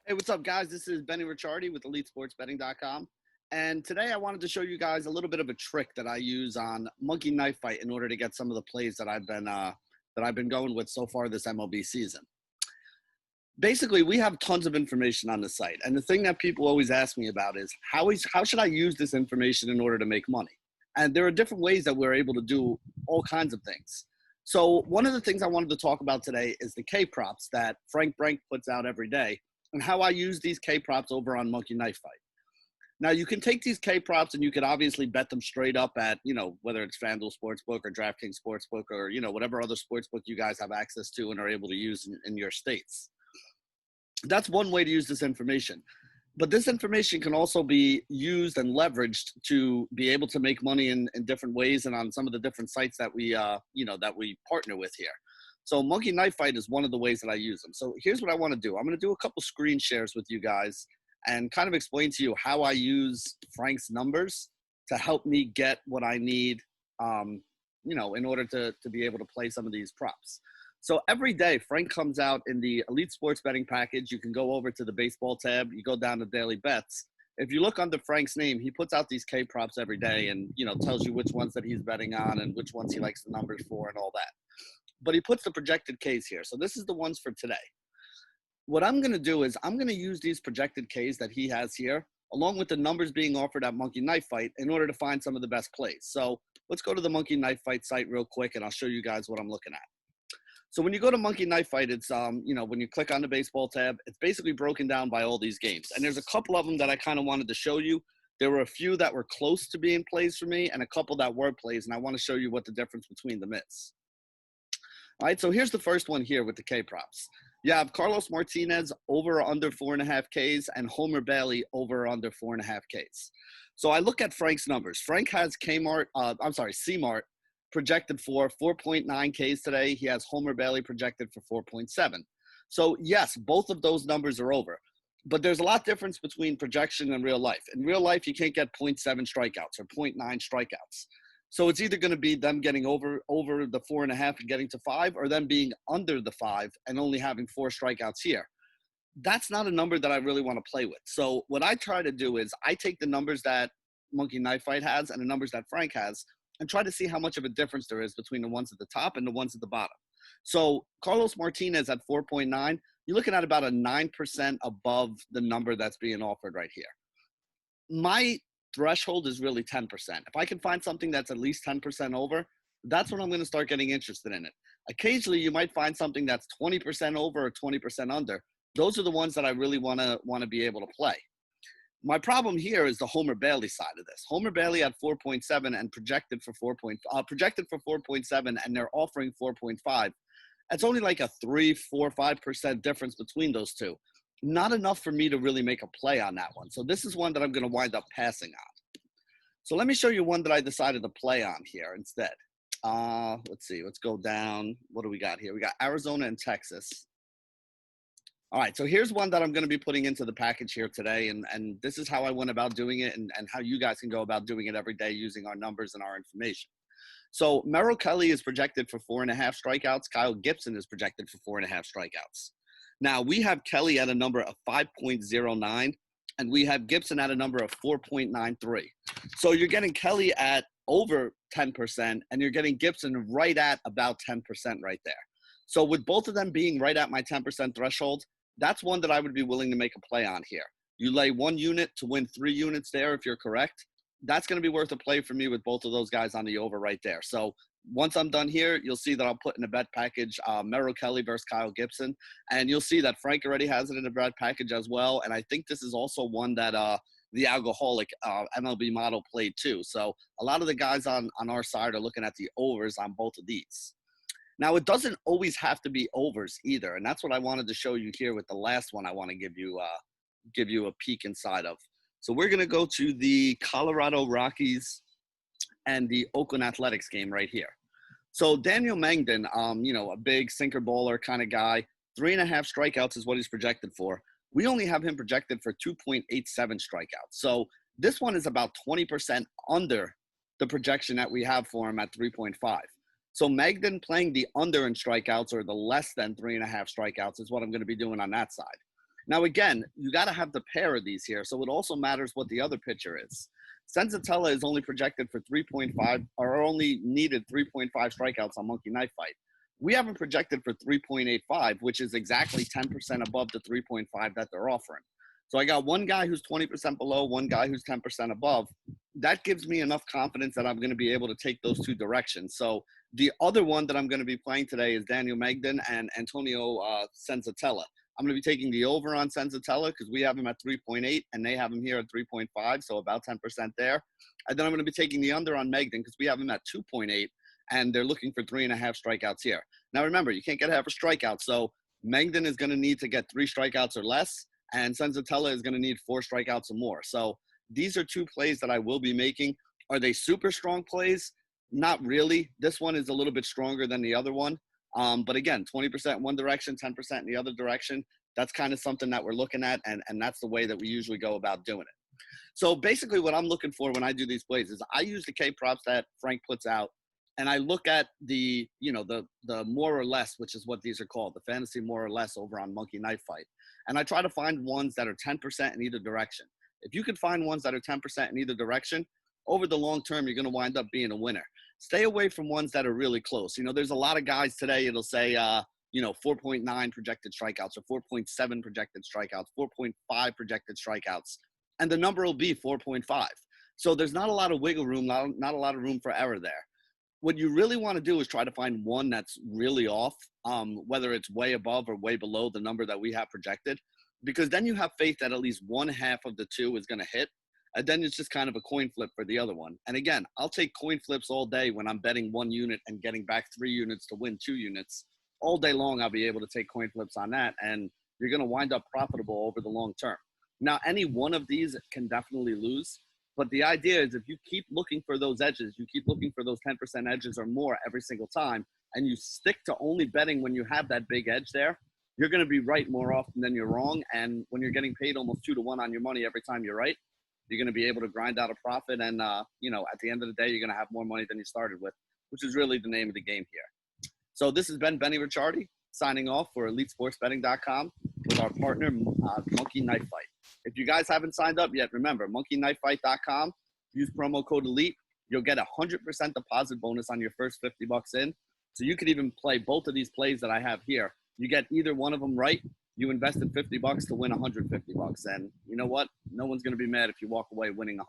Hey, what's up, guys? This is Benny Ricciardi with EliteSportsBetting.com. And today I wanted to show you guys a little bit of a trick that I use on Monkey Knife Fight in order to get some of the plays that I've been going with so far this MLB season. Basically, we have tons of information on the site. And the thing that people always ask me about is how should I use this information in order to make money? And there are different ways that we're able to do all kinds of things. So one of the things I wanted to talk about today is the K props that Frank Brank puts out every day, and how I use these K props over on Monkey Knife Fight. Now, you can take these K props and you can obviously bet them straight up at, whether it's FanDuel Sportsbook or DraftKings Sportsbook or, whatever other sportsbook you guys have access to and are able to use in your states. That's one way to use this information. But this information can also be used and leveraged to be able to make money in different ways and on some of the different sites that we partner with here. So Monkey Knife Fight is one of the ways that I use them. So here's what I want to do. I'm going to do a couple screen shares with you guys and kind of explain to you how I use Frank's numbers to help me get what I need, in order to be able to play some of these props. So every day, Frank comes out in the Elite Sports Betting package. You can go over to the baseball tab. You go down to daily bets. If you look under Frank's name, he puts out these K props every day and, tells you which ones that he's betting on and which ones he likes the numbers for and all that. But he puts the projected Ks here. So this is the ones for today. What I'm going to do is I'm going to use these projected Ks that he has here, along with the numbers being offered at Monkey Knife Fight, in order to find some of the best plays. So let's go to the Monkey Knife Fight site real quick, and I'll show you guys what I'm looking at. So when you go to Monkey Knife Fight, it's, when you click on the baseball tab, it's basically broken down by all these games. And there's a couple of them that I kind of wanted to show you. There were a few that were close to being plays for me and a couple that were plays, and I want to show you what the difference between them is. All right, so here's the first one here with the K props. You have Carlos Martinez over or under 4.5 Ks and Homer Bailey over or under 4.5 Ks. So I look at Frank's numbers. Frank has C-Mart projected for 4.9 Ks today. He has Homer Bailey projected for 4.7. So yes, both of those numbers are over. But there's a lot difference between projection and real life. In real life, you can't get 0.7 strikeouts or 0.9 strikeouts. So it's either going to be them getting over the 4.5 and getting to 5, or them being under the 5 and only having 4 strikeouts here. That's not a number that I really want to play with. So what I try to do is I take the numbers that Monkey Knife Fight has and the numbers that Frank has and try to see how much of a difference there is between the ones at the top and the ones at the bottom. So Carlos Martinez at 4.9, you're looking at about a 9% above the number that's being offered right here. My threshold is really 10%. If I can find something that's at least 10% over, that's when I'm going to start getting interested in it. Occasionally, you might find something that's 20% over or 20% under. Those are the ones that I really want to be able to play. My problem here is the Homer Bailey side of this. Homer Bailey at 4.7 and projected for 4.7, and they're offering 4.5. That's only like a 3-5% difference between those two. Not enough for me to really make a play on that one. So this is one that I'm going to wind up passing on. So let me show you one that I decided to play on here instead. Let's see. Let's go down. What do we got here? We got Arizona and Texas. All right, so here's one that I'm going to be putting into the package here today, and this is how I went about doing it and how you guys can go about doing it every day using our numbers and our information. So Merrill Kelly is projected for 4.5 strikeouts. Kyle Gibson is projected for 4.5 strikeouts. Now, we have Kelly at a number of 5.09, and we have Gibson at a number of 4.93. So you're getting Kelly at over 10%, and you're getting Gibson right at about 10% right there. So with both of them being right at my 10% threshold, that's one that I would be willing to make a play on here. You lay 1 unit to win 3 units there if you're correct. That's going to be worth a play for me with both of those guys on the over right there. So once I'm done here, you'll see that I'll put in a bet package Merrill Kelly versus Kyle Gibson. And you'll see that Frank already has it in a bet package as well. And I think this is also one that the Alcoholic MLB model played too. So a lot of the guys on our side are looking at the overs on both of these. Now, it doesn't always have to be overs either. And that's what I wanted to show you here with the last one I want to give you a peek inside of. So we're going to go to the Colorado Rockies and the Oakland Athletics game right here. So Daniel Mangden, a big sinker baller kind of guy, 3.5 strikeouts is what he's projected for. We only have him projected for 2.87 strikeouts. So this one is about 20% under the projection that we have for him at 3.5. So Mangden playing the under in strikeouts or the less than 3.5 strikeouts is what I'm going to be doing on that side. Now, again, you got to have the pair of these here. So it also matters what the other pitcher is. Senzatella is only projected for 3.5 or only needed 3.5 strikeouts on Monkey Knife Fight. We haven't projected for 3.85, which is exactly 10% above the 3.5 that they're offering. So I got one guy who's 20% below, one guy who's 10% above. That gives me enough confidence that I'm going to be able to take those two directions. So the other one that I'm going to be playing today is Daniel Megden and Antonio Senzatella. I'm going to be taking the over on Senzatella because we have him at 3.8 and they have him here at 3.5, so about 10% there. And then I'm going to be taking the under on Megden because we have him at 2.8 and they're looking for 3.5 strikeouts here. Now, remember, you can't get half a strikeout, so Megden is going to need to get 3 strikeouts or less, and Senzatella is going to need 4 strikeouts or more. So these are 2 plays that I will be making. Are they super strong plays? Not really. This one is a little bit stronger than the other one. But again, 20% in one direction, 10% in the other direction. That's kind of something that we're looking at, and that's the way that we usually go about doing it. So basically what I'm looking for when I do these plays is I use the K props that Frank puts out, and I look at the more or less, which is what these are called, the fantasy more or less over on Monkey Knife Fight. And I try to find ones that are 10% in either direction. If you can find ones that are 10% in either direction, over the long term, you're going to wind up being a winner. Stay away from ones that are really close. There's a lot of guys today, it'll say, 4.9 projected strikeouts or 4.7 projected strikeouts, 4.5 projected strikeouts, and the number will be 4.5. So there's not a lot of wiggle room, not a lot of room for error there. What you really want to do is try to find one that's really off, whether it's way above or way below the number that we have projected, because then you have faith that at least one half of the two is going to hit. And then it's just kind of a coin flip for the other one. And again, I'll take coin flips all day when I'm betting 1 unit and getting back 3 units to win 2 units. All day long, I'll be able to take coin flips on that, and you're going to wind up profitable over the long term. Now, any one of these can definitely lose, but the idea is if you keep looking for those edges, you keep looking for those 10% edges or more every single time, and you stick to only betting when you have that big edge there, you're going to be right more often than you're wrong. And when you're getting paid almost 2 to 1 on your money every time you're right, you're going to be able to grind out a profit. And, at the end of the day, you're going to have more money than you started with, which is really the name of the game here. So this has been Benny Ricciardi signing off for EliteSportsBetting.com with our partner, Monkey Knife Fight. If you guys haven't signed up yet, remember, MonkeyKnifeFight.com, use promo code ELITE. You'll get a 100% deposit bonus on your first $50 in. So you could even play both of these plays that I have here. You get either one of them right, you invested $50 to win $150. And you know what? No one's going to be mad if you walk away winning $100.